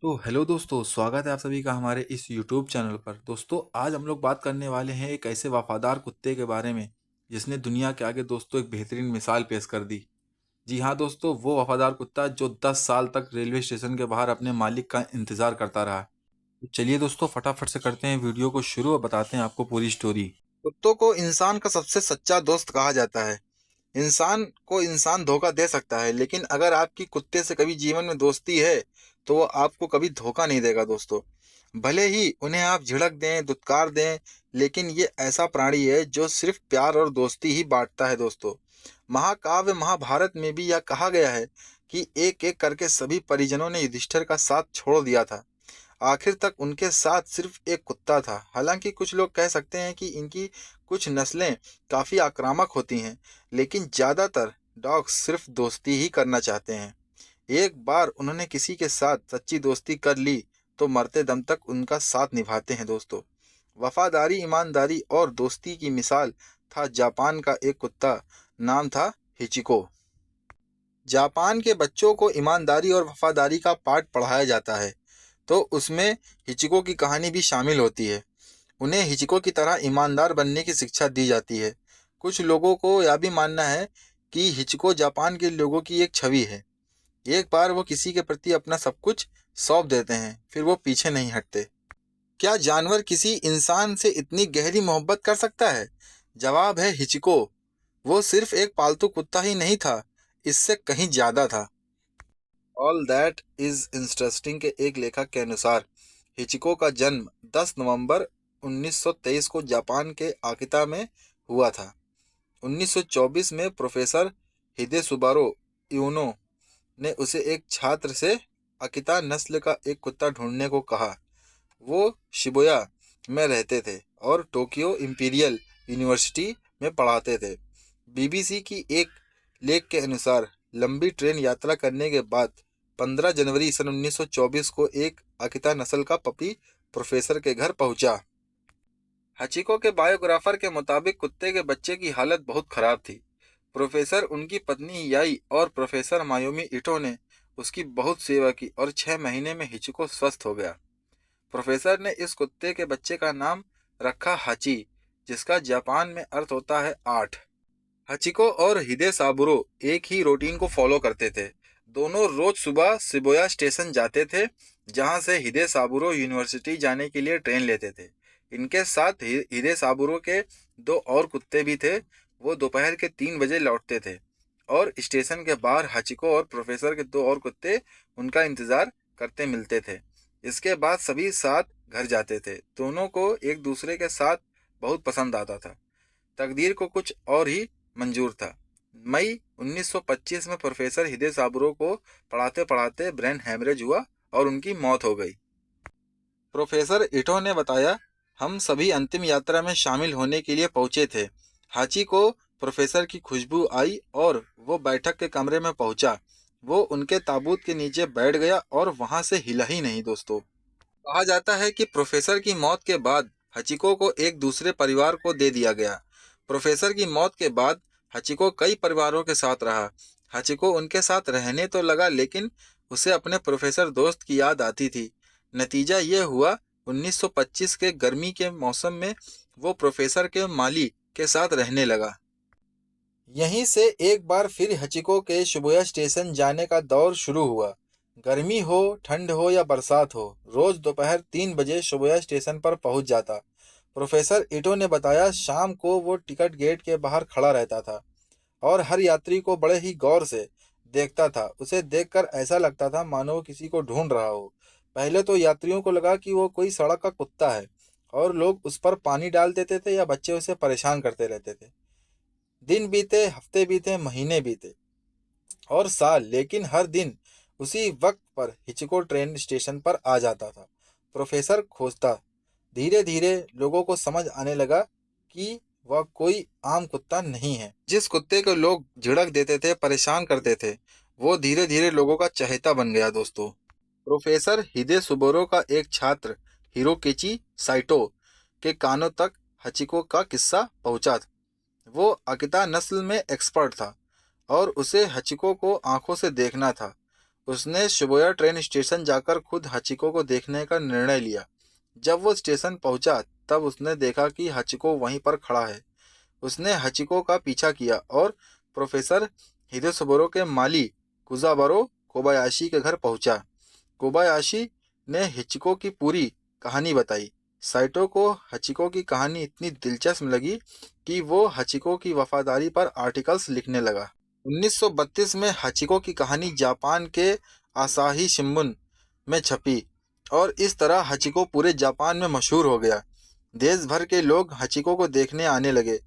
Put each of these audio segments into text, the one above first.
तो हेलो दोस्तों, स्वागत है आप सभी का हमारे इस यूट्यूब चैनल पर। दोस्तों, आज हम लोग बात करने वाले हैं एक ऐसे वफादार कुत्ते के बारे में जिसने दुनिया के आगे दोस्तों एक बेहतरीन मिसाल पेश कर दी। जी हाँ दोस्तों, वो वफादार कुत्ता जो 10 साल तक रेलवे स्टेशन के बाहर अपने मालिक का इंतजार करता रहा। तो चलिए दोस्तों, फटाफट से करते हैं वीडियो को शुरू और बताते हैं आपको पूरी स्टोरी। कुत्तों को इंसान का सबसे सच्चा दोस्त कहा जाता है। इंसान को इंसान धोखा दे सकता है, लेकिन अगर आपकी कुत्ते से कभी जीवन में दोस्ती है, तो वो आपको कभी धोखा नहीं देगा दोस्तों। भले ही उन्हें आप झिड़क दें, दुत्कार दें, लेकिन ये ऐसा प्राणी है जो सिर्फ प्यार और दोस्ती ही बांटता है दोस्तों। महाकाव्य महाभारत में भी यह कहा गया है कि एक एक करके सभी परिजनों ने युधिष्ठिर का साथ छोड़ दिया था। आखिर तक उनके साथ सिर्फ एक कुत्ता था। हालांकि कुछ लोग कह सकते हैं कि इनकी कुछ नस्लें काफ़ी आक्रामक होती हैं, लेकिन ज़्यादातर डॉग्स सिर्फ दोस्ती ही करना चाहते हैं। एक बार उन्होंने किसी के साथ सच्ची दोस्ती कर ली, तो मरते दम तक उनका साथ निभाते हैं दोस्तों। वफादारी, ईमानदारी और दोस्ती की मिसाल था जापान का एक कुत्ता, नाम था हिचिको। जापान के बच्चों को ईमानदारी और वफादारी का पाठ पढ़ाया जाता है, तो उसमें हिचिको की कहानी भी शामिल होती है। उन्हें हिचिको की तरह ईमानदार बनने की शिक्षा दी जाती है। कुछ लोगों को यह भी मानना है कि हिचिको जापान के लोगों की एक छवि है। एक बार वो किसी के प्रति अपना सब कुछ सौंप देते हैं, फिर वो पीछे नहीं हटते। क्या जानवर किसी इंसान से इतनी गहरी मोहब्बत कर सकता है? जवाब है हिचिको। वो सिर्फ एक पालतू कुत्ता ही नहीं था, इससे कहीं ज्यादा था। ऑल दैट इज इंटरेस्टिंग के एक लेखक के अनुसार हिचिको का जन्म 10 नवंबर 1923 को जापान के आकिता में हुआ था। 1924 में प्रोफेसर हिदेसुबारो यूनो ने उसे एक छात्र से अकिता नस्ल का एक कुत्ता ढूंढने को कहा। वो शिबुया में रहते थे और टोक्यो इंपीरियल यूनिवर्सिटी में पढ़ाते थे। बीबीसी की एक लेख के अनुसार लंबी ट्रेन यात्रा करने के बाद 15 जनवरी सन 1924 को एक अकिता नस्ल का पपी प्रोफेसर के घर पहुंचा। हचिको के बायोग्राफर के मुताबिक कुत्ते के बच्चे की हालत बहुत खराब थी। प्रोफेसर, उनकी पत्नी याई और प्रोफेसर मायोमी इटो ने उसकी बहुत सेवा की और 6 महीने में हिचिको स्वस्थ हो गया। प्रोफेसर ने इस कुत्ते के बच्चे का नाम रखा हाची, जिसका जापान में अर्थ होता है 8। हचिको और हिदे साबुरो एक ही रूटीन को फॉलो करते थे। दोनों रोज सुबह शिबुया स्टेशन जाते थे, जहां से हिदे साबुरो यूनिवर्सिटी जाने के लिए ट्रेन लेते थे। इनके साथ हिदे साबुरो के दो और कुत्ते भी थे। वो दोपहर के 3 बजे लौटते थे और स्टेशन के बाहर हचिको और प्रोफेसर के दो और कुत्ते उनका इंतजार करते मिलते थे। इसके बाद सभी साथ घर जाते थे। दोनों को एक दूसरे के साथ बहुत पसंद आता था। तकदीर को कुछ और ही मंजूर था। मई 1925 में प्रोफेसर हिदे साबुरो को पढ़ाते पढ़ाते ब्रेन हैमरेज हुआ और उनकी मौत हो गई। प्रोफेसर इटो ने बताया, हम सभी अंतिम यात्रा में शामिल होने के लिए पहुंचे थे। हाची को प्रोफेसर की खुशबू आई और वो बैठक के कमरे में पहुंचा। वो उनके ताबूत के नीचे बैठ गया और वहां से हिला ही नहीं दोस्तों। कहा जाता है कि प्रोफेसर की मौत के बाद हचिको को एक दूसरे परिवार को दे दिया गया। प्रोफेसर की मौत के बाद हचिको कई परिवारों के साथ रहा। हचिको उनके साथ रहने तो लगा, लेकिन उसे अपने प्रोफेसर दोस्त की याद आती थी। नतीजा ये हुआ, 1925 के गर्मी के मौसम में वो प्रोफेसर के माली के साथ रहने लगा। यहीं से एक बार फिर हचिको के शिबुया स्टेशन जाने का दौर शुरू हुआ। गर्मी हो, ठंड हो या बरसात हो, रोज दोपहर 3 बजे शिबुया स्टेशन पर पहुंच जाता। प्रोफेसर इटो ने बताया, शाम को वो टिकट गेट के बाहर खड़ा रहता था और हर यात्री को बड़े ही गौर से देखता था। उसे देखकर ऐसा लगता था मानो वो किसी को ढूंढ रहा हो। पहले तो यात्रियों को लगा कि वो कोई सड़क का कुत्ता है और लोग उस पर पानी डाल देते थे या बच्चे उसे परेशान करते रहते थे। दिन बीते, हफ्ते बीते, महीने बीते और साल, लेकिन हर दिन उसी वक्त पर हिचिको ट्रेन स्टेशन पर आ जाता था। प्रोफेसर खोजता। धीरे धीरे लोगों को समझ आने लगा कि वह कोई आम कुत्ता नहीं है। जिस कुत्ते को लोग झिड़क देते थे, परेशान करते थे, वो धीरे धीरे लोगों का चहेता बन गया दोस्तों। प्रोफेसर हिदे सुबोरो का एक छात्र हिरोकिची साइटो के कानों तक हचिको का किस्सा पहुंचा। वो अकिता नस्ल में एक्सपर्ट था और उसे हचिको को आंखों से देखना था। उसने शिबुया ट्रेन स्टेशन जाकर खुद हचिको को देखने का निर्णय लिया। जब वो स्टेशन पहुंचा तब उसने देखा कि हचिको वहीं पर खड़ा है। उसने हचिको का पीछा किया और प्रोफेसर हिदेसुबुरो के माली कुजाबरो कोबायाशी के घर पहुंचा। कोबायाशी ने हिचिको की पूरी कहानी बताई। साइटो को हचिको की कहानी इतनी दिलचस्प लगी कि वो हचिको की वफादारी पर आर्टिकल्स लिखने लगा। 1932 में हचिको की कहानी जापान के आसाही शिंबुन में छपी और इस तरह हचिको पूरे जापान में मशहूर हो गया। देश भर के लोग हचिको को देखने आने लगे।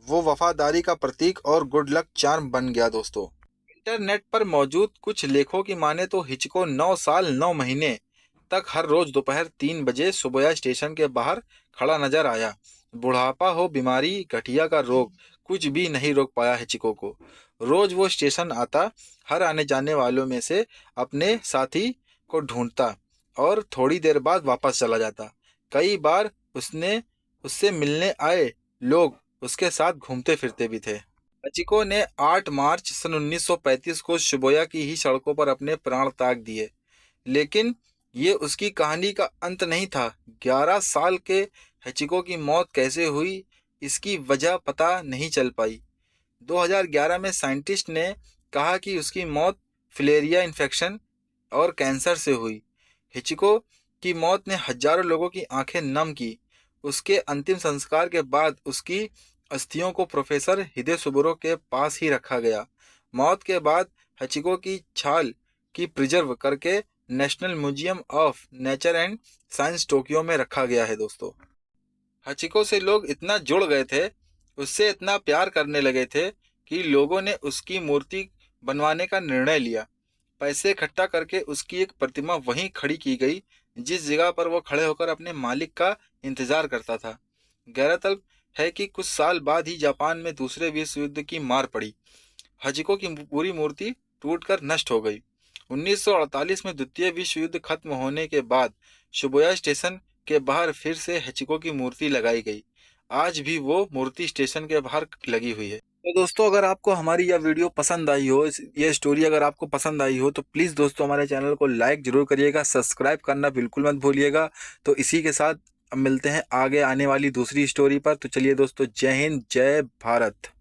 वो वफादारी का प्रतीक और गुड लक चार्म बन गया दोस्तों। इंटरनेट पर मौजूद कुछ लेखों की माने तो हिचिको 9 साल 9 महीने तक हर रोज दोपहर 3 बजे शिबुया स्टेशन के बाहर खड़ा नजर आया। बुढ़ापा हो, बीमारी, गठिया का रोग, कुछ भी नहीं रोक पाया हिचिको को। रोज वो स्टेशन आता, हर आने जाने वालों में से अपने साथी को ढूंढता और थोड़ी देर बाद वापस चला जाता। कई बार उसने उससे मिलने आए लोग उसके साथ घूमते फिरते भी थे। हचिको ने 8 मार्च सन 1935 को शिबुया की ही सड़कों पर अपने प्राण त्याग दिए। लेकिन ये उसकी कहानी का अंत नहीं था। 11 साल के हचिको की मौत कैसे हुई, इसकी वजह पता नहीं चल पाई। 2011 में साइंटिस्ट ने कहा कि उसकी मौत फिलेरिया इन्फेक्शन और कैंसर से हुई। हिचिको की मौत ने हजारों लोगों की आंखें नम की। उसके अंतिम संस्कार के बाद उसकी अस्थियों को प्रोफेसर हिदेसुबुरो के पास ही रखा गया। मौत के बाद हचिको की छाल की प्रिजर्व करके national museum of nature and science Tokyo में रखा गया है दोस्तों। हचिको से लोग इतना जुड़ गए थे, उससे इतना प्यार करने लगे थे कि लोगों ने उसकी मूर्ति बनवाने का निर्णय लिया। पैसे इकट्ठा करके उसकी एक प्रतिमा वहीं खड़ी की गई जिस जगह पर वो खड़े होकर अपने मालिक का इंतजार करता था। गौरतलब है कि कुछ साल बाद ही जापान में दूसरे विश्व युद्ध की मार पड़ी। हचिको की पूरी मूर्ति टूटकर नष्ट हो गई। 1948 में द्वितीय विश्व युद्ध खत्म होने के बाद शिबुया स्टेशन के बाहर फिर से हचिको की मूर्ति लगाई गई। आज भी वो मूर्ति स्टेशन के बाहर लगी हुई है। तो दोस्तों, अगर आपको हमारी यह वीडियो पसंद आई हो, ये स्टोरी अगर आपको पसंद आई हो, तो प्लीज़ दोस्तों हमारे चैनल को लाइक जरूर करिएगा, सब्सक्राइब करना बिल्कुल मत भूलिएगा। तो इसी के साथ अब मिलते हैं आगे आने वाली दूसरी स्टोरी पर। तो चलिए दोस्तों, जय हिंद, जय भारत।